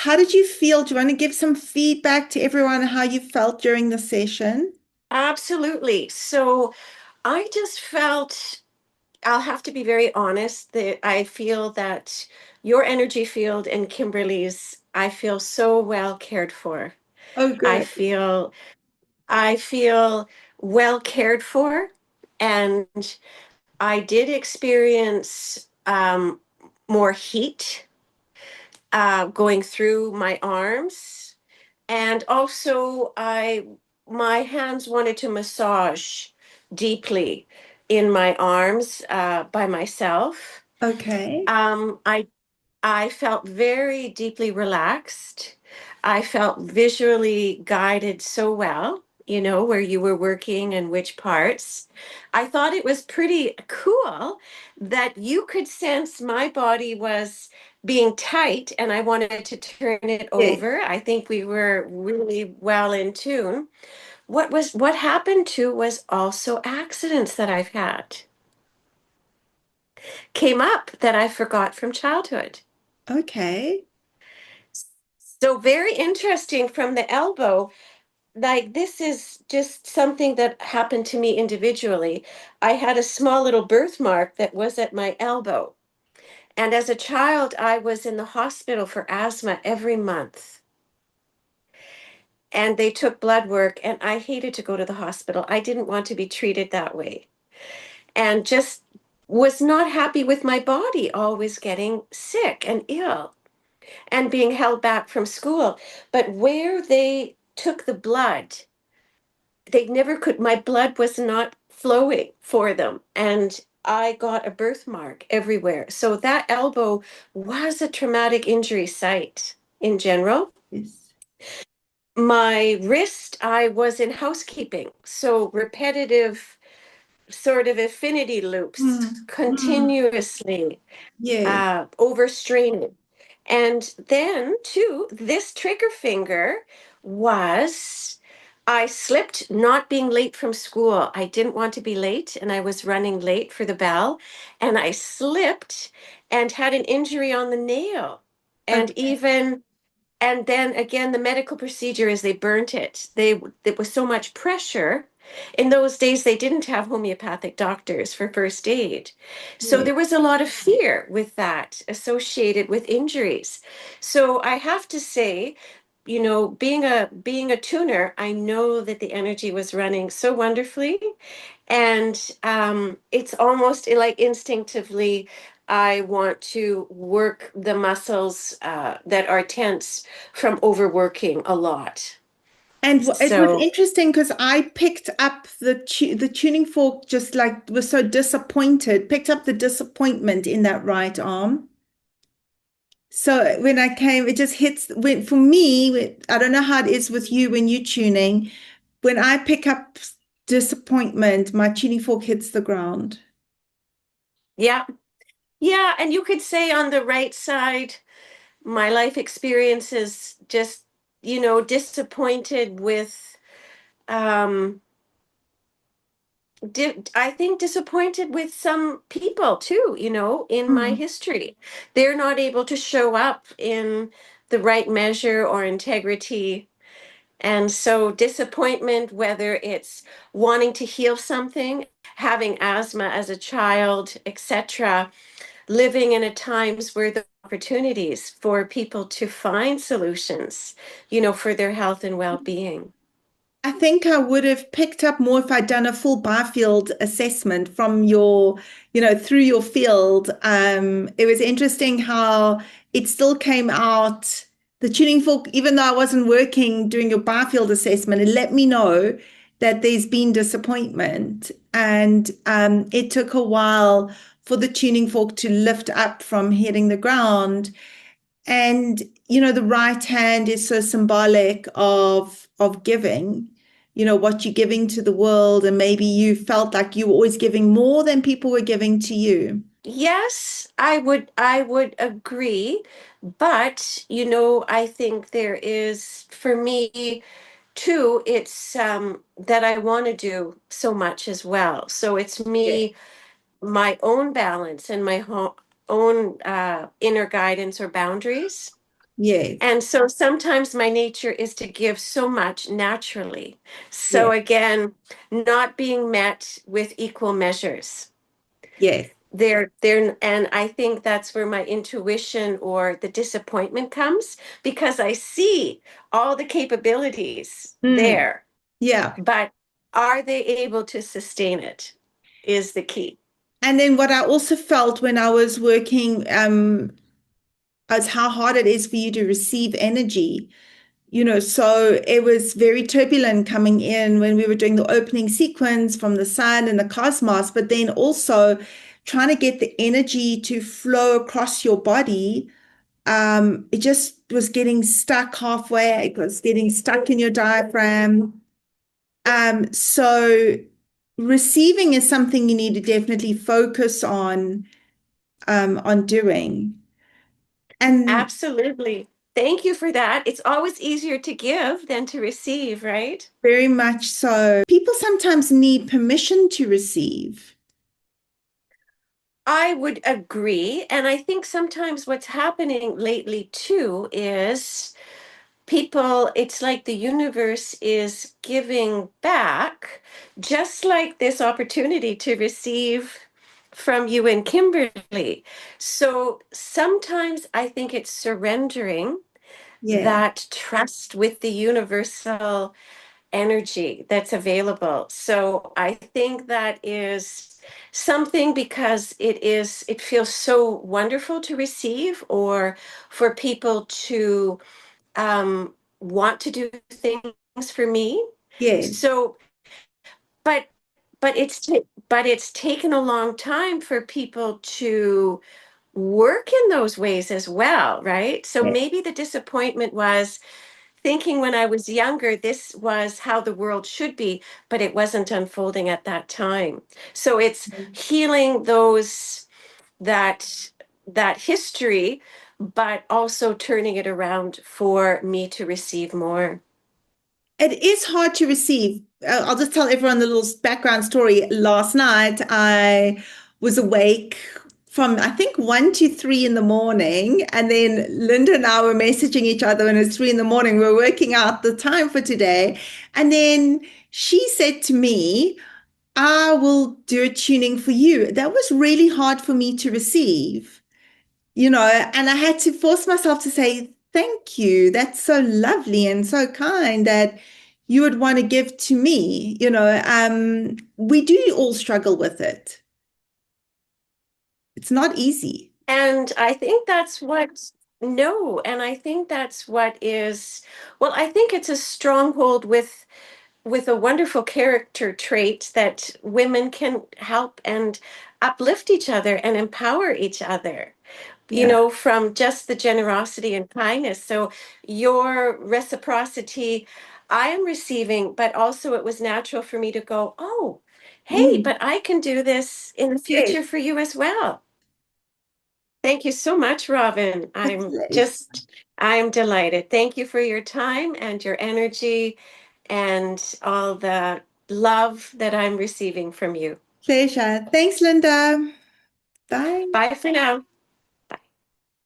How did you feel? Do you want to give some feedback to everyone how you felt during the session? Absolutely. So I just felt, I'll have to be very honest, that I feel that your energy field and Kimberly's, I feel so well cared for. Oh, I good. feel, I feel well cared for, and I did experience more heat going through my arms. And also, my hands wanted to massage deeply in my arms by myself. Okay. Um, I I felt very deeply relaxed. I felt visually guided so well, where you were working and which parts. I thought it was pretty cool that you could sense my body was being tight and I wanted to turn it Yes. over. I think we were really well in tune. What happened too was also accidents that I've had came up that I forgot from childhood. Okay. So very interesting from the elbow. Like this is just something that happened to me individually. I had a small little birthmark that was at my elbow. And as a child, I was in the hospital for asthma every month. And they took blood work, and I hated to go to the hospital. I didn't want to be treated that way. And just was not happy with my body always getting sick and ill and being held back from school. But where they took the blood, they never could, my blood was not flowing for them. And I got a birthmark everywhere. So that elbow was a traumatic injury site in general. Yes. My wrist, I was in housekeeping. So repetitive sort of affinity loops Mm, mm, continuously yes. overstraining. And then, too, this trigger finger was I slipped not being late from school. I didn't want to be late, and I was running late for the bell. And I slipped and had an injury on the nail. And Okay. even and then again, the medical procedure is they burnt it. There was so much pressure. In those days, they didn't have homeopathic doctors for first aid. So Yes. there was a lot of fear with that associated with injuries. So I have to say, being a tuner, I know that the energy was running so wonderfully. And it's almost like instinctively, I want to work the muscles that are tense from overworking a lot. And it was So, interesting because I picked up the tuning fork, just like was so disappointed, picked up the disappointment in that right arm. So when I came, it just hits when for me, I don't know how it is with you when you're tuning. When I pick up disappointment, my tuning fork hits the ground. yeah, yeah. And you could say on the right side, my life experience is just, disappointed with, um, I think disappointed with some people too, in my Mm. history. They're not able to show up in the right measure or integrity. And so disappointment, whether it's wanting to heal something, having asthma as a child, etc., living in a times where the opportunities for people to find solutions, for their health and well-being. I think I would have picked up more if I'd done a full Byfield assessment from your, through your field. It was interesting how it still came out. The tuning fork, even though I wasn't working doing your Byfield assessment, it let me know that there's been disappointment. And it took a while for the tuning fork to lift up from hitting the ground. And the right hand is so symbolic of giving, what you're giving to the world, and maybe you felt like you were always giving more than people were giving to you. Yes, I would agree, but I think there is for me too, it's that I want to do so much as well. So it's Yeah. me, my own balance and my own inner guidance or boundaries. Yes. And so sometimes my nature is to give so much naturally. So Yes. again, not being met with equal measures. Yes. And I think that's where my intuition or the disappointment comes because I see all the capabilities Mm. there, Yeah. but are they able to sustain it is the key. And then what I also felt when I was working, is how hard it is for you to receive energy. So it was very turbulent coming in when we were doing the opening sequence from the sun and the cosmos, but then also trying to get the energy to flow across your body. It just was getting stuck halfway. It was getting stuck in your diaphragm. So receiving is something you need to definitely focus on doing. And Absolutely. Thank you for that. It's always easier to give than to receive, right? very much so. People sometimes need permission to receive. I would agree. And I think sometimes what's happening lately too is people, it's like the universe is giving back, just like this opportunity to receive from you and Kimberly. So sometimes I think it's surrendering Yeah. that trust with the universal energy that's available. So I think that is something because it feels so wonderful to receive or for people to want to do things for me. Yes. So, but but it's taken a long time for people to work in those ways as well, right? So Yes. maybe the disappointment was thinking when I was younger, this was how the world should be, but it wasn't unfolding at that time. So it's healing that that history, but also turning it around for me to receive more. It is hard to receive. I'll just tell everyone the little background story. Last night, I was awake from I think 1 to 3 in the morning, and then Linda and I were messaging each other when it's 3 in the morning. We were working out the time for today, and then she said to me, "I will do a tuning for you." That was really hard for me to receive. And I had to force myself to say, thank you. That's so lovely and so kind that you would want to give to me. We do all struggle with it. It's not easy. And I think that's what, no, and I think that's what is, well, I think it's a stronghold with a wonderful character trait that women can help and uplift each other and empower each other, Yeah. from just the generosity and kindness. So your reciprocity, I am receiving, but also it was natural for me to go, oh, hey, Mm. but I can do this in the future Yes. for you as well. Thank you so much, Robin. It's a I'm delighted. Thank you for your time and your energy and all the love that I'm receiving from you. pleasure. Thanks, Linda. Bye. Bye for now.